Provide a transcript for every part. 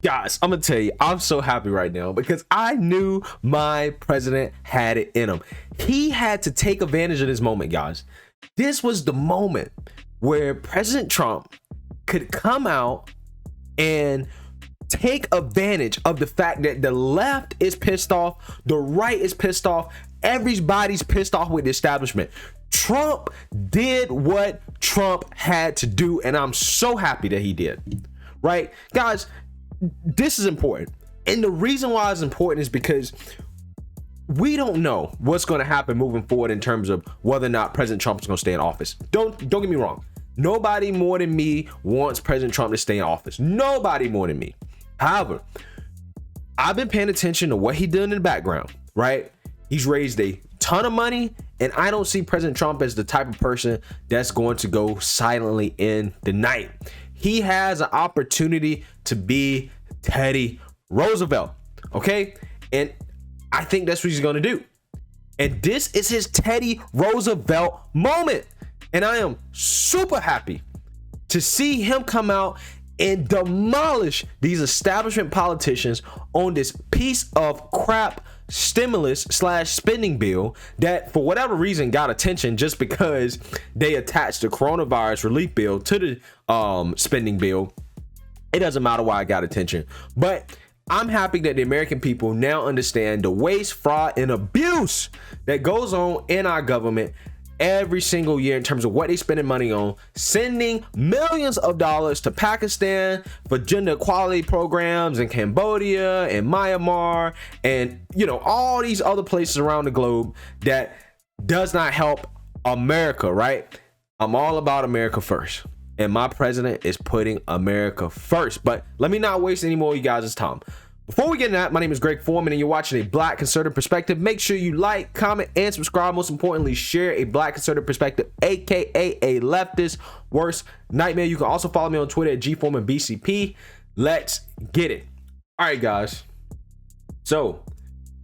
Guys, I'm gonna tell you, I'm so happy right now because I knew my president had it in him. He had to take advantage of this moment, guys. This was the moment where President Trump could come out and take advantage of the fact that the left is pissed off, the right is pissed off, everybody's pissed off with the establishment. Trump did what Trump had to do, and I'm so happy that he did. Right, guys, this is important, and the reason why it's important is because we don't know what's going to happen moving forward in terms of whether or not President Trump is going to stay in office. Don't get me wrong. Nobody more than me wants President Trump to stay in office. Nobody more than me. However, I've been paying attention to what he did in the background, right? He's raised a ton of money, and I don't see President Trump as the type of person that's going to go silently in the night. He has an opportunity to be Teddy Roosevelt, okay? And I think that's what he's going to do. And this is his Teddy Roosevelt moment. And I am super happy to see him come out and demolish these establishment politicians on this piece of crap stimulus / spending bill that for whatever reason got attention just because they attached the coronavirus relief bill to the spending bill. It doesn't matter why it got attention, but I'm happy that the American people now understand the waste, fraud, and abuse that goes on in our government every single year in terms of what they spending money on, sending millions of dollars to Pakistan for gender equality programs in Cambodia and Myanmar and, you know, all these other places around the globe that does not help America, right? I'm all about America first, and my president is putting America first. But let me not waste any more of you guys' time. Before we get into that, my name is Greg Foreman, and you're watching A Black Conservative Perspective. Make sure you like, comment, and subscribe. Most importantly, share A Black Conservative Perspective, aka a leftist worst nightmare. You can also follow me on Twitter at GForemanBCP. Let's get it. All right, guys. So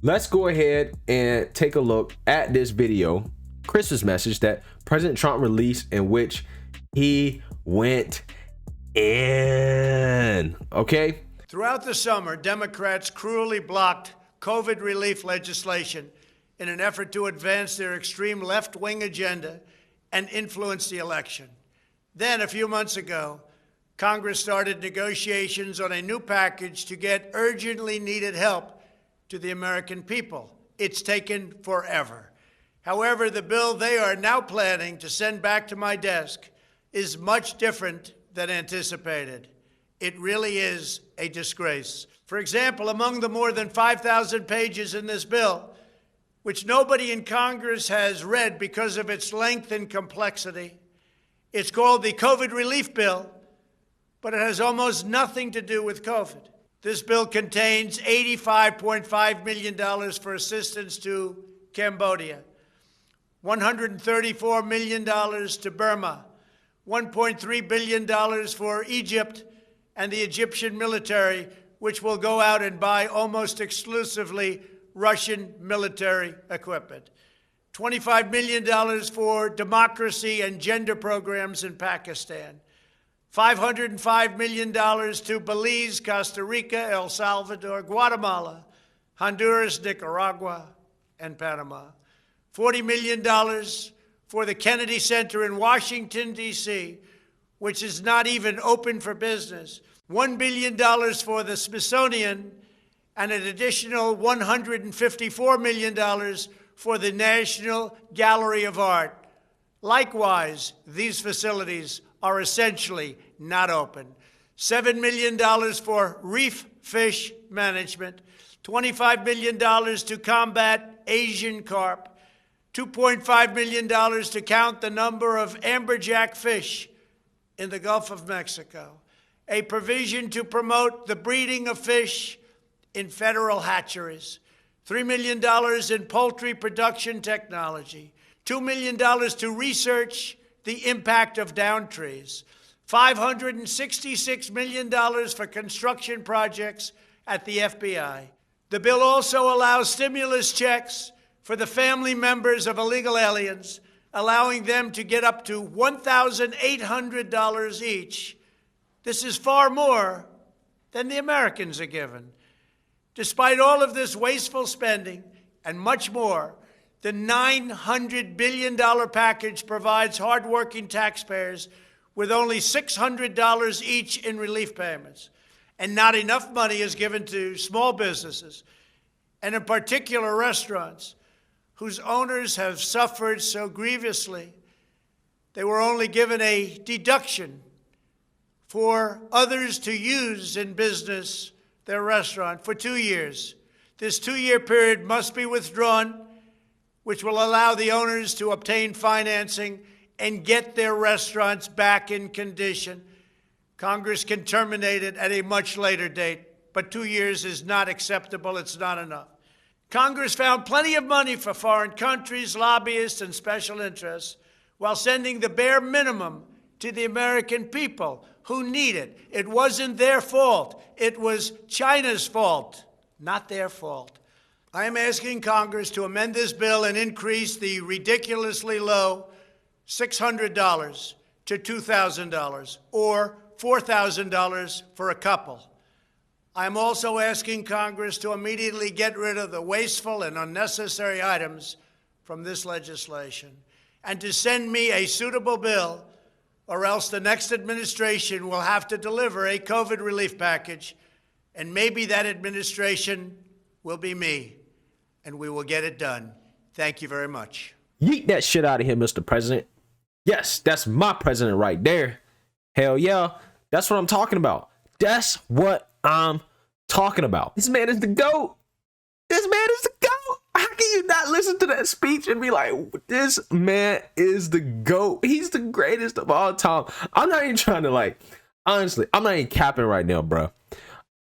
let's go ahead and take a look at this video, Christmas message that President Trump released, in which he went in. Okay. Throughout the summer, Democrats cruelly blocked COVID relief legislation in an effort to advance their extreme left-wing agenda and influence the election. Then, a few months ago, Congress started negotiations on a new package to get urgently needed help to the American people. It's taken forever. However, the bill they are now planning to send back to my desk is much different than anticipated. It really is a disgrace. For example, among the more than 5,000 pages in this bill, which nobody in Congress has read because of its length and complexity, it's called the COVID Relief Bill, but it has almost nothing to do with COVID. This bill contains $85.5 million for assistance to Cambodia, $134 million to Burma, $1.3 billion for Egypt and the Egyptian military, which will go out and buy almost exclusively Russian military equipment. $25 million for democracy and gender programs in Pakistan. $505 million to Belize, Costa Rica, El Salvador, Guatemala, Honduras, Nicaragua, and Panama. $40 million for the Kennedy Center in Washington, D.C., which is not even open for business, $1 billion for the Smithsonian, and an additional $154 million for the National Gallery of Art. Likewise, these facilities are essentially not open. $7 million for reef fish management, $25 million to combat Asian carp, $2.5 million to count the number of amberjack fish in the Gulf of Mexico, a provision to promote the breeding of fish in federal hatcheries, $3 million in poultry production technology, $2 million to research the impact of down trees, $566 million for construction projects at the FBI. The bill also allows stimulus checks for the family members of illegal aliens, allowing them to get up to $1,800 each. This is far more than the Americans are given. Despite all of this wasteful spending and much more, the $900 billion package provides hardworking taxpayers with only $600 each in relief payments. And not enough money is given to small businesses, and in particular restaurants, whose owners have suffered so grievously. They were only given a deduction for others to use in business their restaurant for 2 years. This 2-year period must be withdrawn, which will allow the owners to obtain financing and get their restaurants back in condition. Congress can terminate it at a much later date, but 2 years is not acceptable. It's not enough. Congress found plenty of money for foreign countries, lobbyists, and special interests, while sending the bare minimum to the American people who need it. It wasn't their fault. It was China's fault, not their fault. I am asking Congress to amend this bill and increase the ridiculously low $600 to $2,000 or $4,000 for a couple. I'm also asking Congress to immediately get rid of the wasteful and unnecessary items from this legislation and to send me a suitable bill, or else the next administration will have to deliver a COVID relief package, and maybe that administration will be me, and we will get it done. Thank you very much. Yeet that shit out of here, Mr. President. Yes, that's my president right there. Hell yeah. That's what I'm talking about. That's what I'm talking about. This man is the GOAT. This man is the GOAT. How can you not listen to that speech and be like, this man is the GOAT? He's the greatest of all time. I'm not even trying to honestly, I'm not even capping right now, bro.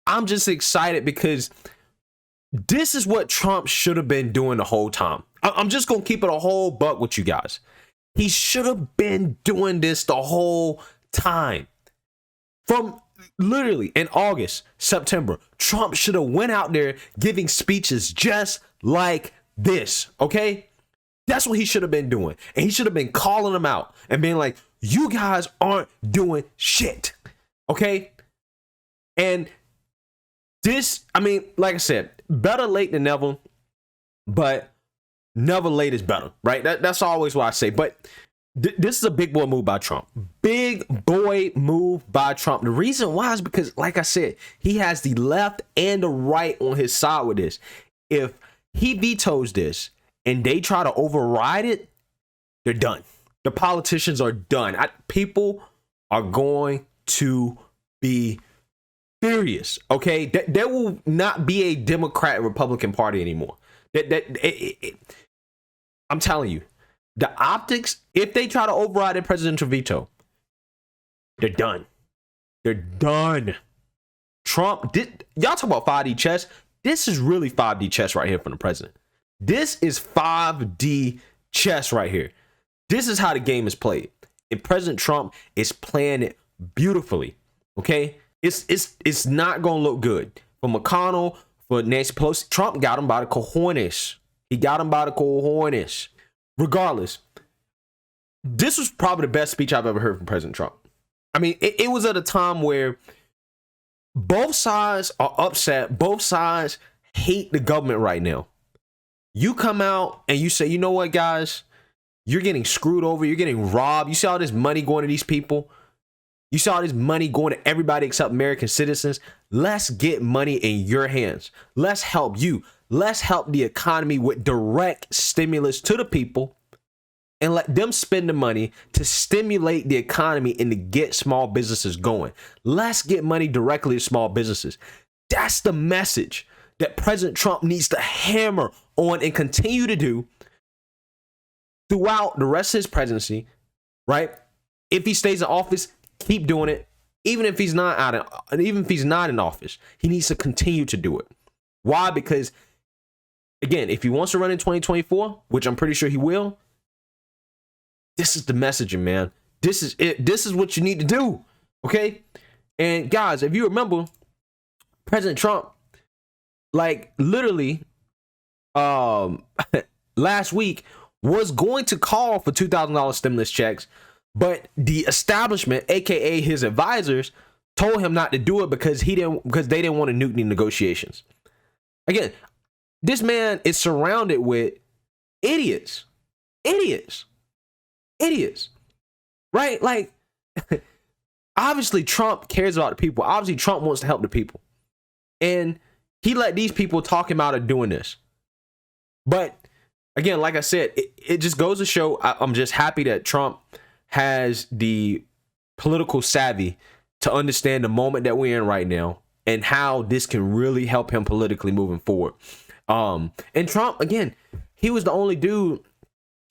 I'm just excited because this is what Trump should have been doing the whole time. I'm just going to keep it a whole buck with you guys. He should have been doing this the whole time. From literally in August, September, Trump should have went out there giving speeches just like this, okay? That's what he should have been doing. And he should have been calling them out and being like, you guys aren't doing shit, okay? And this, I mean, like I said, better late than never, but never late is better, right? That's always what I say. But this is a big boy move by Trump. Big boy move by Trump. The reason why is because, like I said, he has the left and the right on his side with this. If he vetoes this and they try to override it, they're done. The politicians are done. People are going to be furious, okay? There will not be a Democrat Republican Party anymore. I'm telling you, the optics, if they try to override a presidential veto, they're done. They're done. Trump, y'all talk about 5D chess. This is really 5D chess right here from the president. This is 5D chess right here. This is how the game is played. And President Trump is playing it beautifully, okay? It's not going to look good. For McConnell, for Nancy Pelosi, Trump got him by the cojones. He got him by the cojones. Regardless, this was probably the best speech I've ever heard from President Trump. I mean, it was at a time where both sides are upset. Both sides hate the government right now. You come out and you say, you know what, guys? You're getting screwed over. You're getting robbed. You see all this money going to these people. You saw all this money going to everybody except American citizens. Let's get money in your hands. Let's help you. Let's help the economy with direct stimulus to the people and let them spend the money to stimulate the economy and to get small businesses going. Let's get money directly to small businesses. That's the message that President Trump needs to hammer on and continue to do throughout the rest of his presidency, right? If he stays in office, keep doing it. Even if he's not in office, he needs to continue to do it. Why? Because again, if he wants to run in 2024, which I'm pretty sure he will, this is the messaging, man. This is it. This is what you need to do. Okay? And guys, if you remember, President Trump, like literally last week was going to call for $2,000 stimulus checks, but the establishment, aka his advisors, told him not to do it because they didn't want to nuke the negotiations. Again, this man is surrounded with idiots, right? Like, obviously Trump cares about the people. Obviously Trump wants to help the people, and he let these people talk him out of doing this. But again, like I said, it just goes to show, I'm just happy that Trump has the political savvy to understand the moment that we're in right now and how this can really help him politically moving forward. And Trump, again, he was the only dude,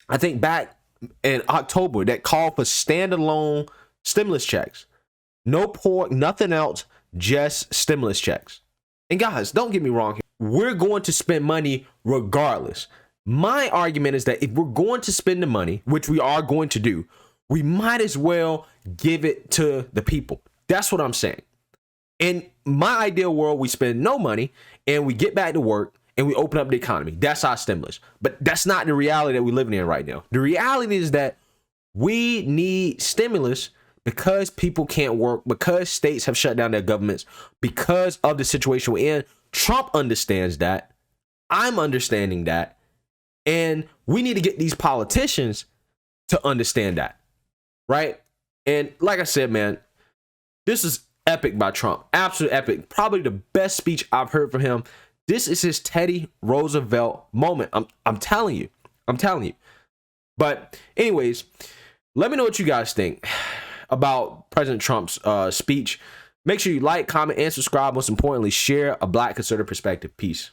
I think, back in October that called for standalone stimulus checks. No pork, nothing else, just stimulus checks. And guys, don't get me wrong here. We're going to spend money regardless. My argument is that if we're going to spend the money, which we are going to do, we might as well give it to the people. That's what I'm saying. In my ideal world, we spend no money and we get back to work and we open up the economy. That's our stimulus. But that's not the reality that we're living in right now. The reality is that we need stimulus because people can't work, because states have shut down their governments, because of the situation we're in. Trump understands that. I'm understanding that. And we need to get these politicians to understand that. Right? And like I said, man, this is epic by Trump. Absolute epic. Probably the best speech I've heard from him. This is his Teddy Roosevelt moment. I'm telling you. I'm telling you. But anyways, let me know what you guys think about President Trump's speech. Make sure you like, comment, and subscribe. Most importantly, share a Black conservative perspective. Peace.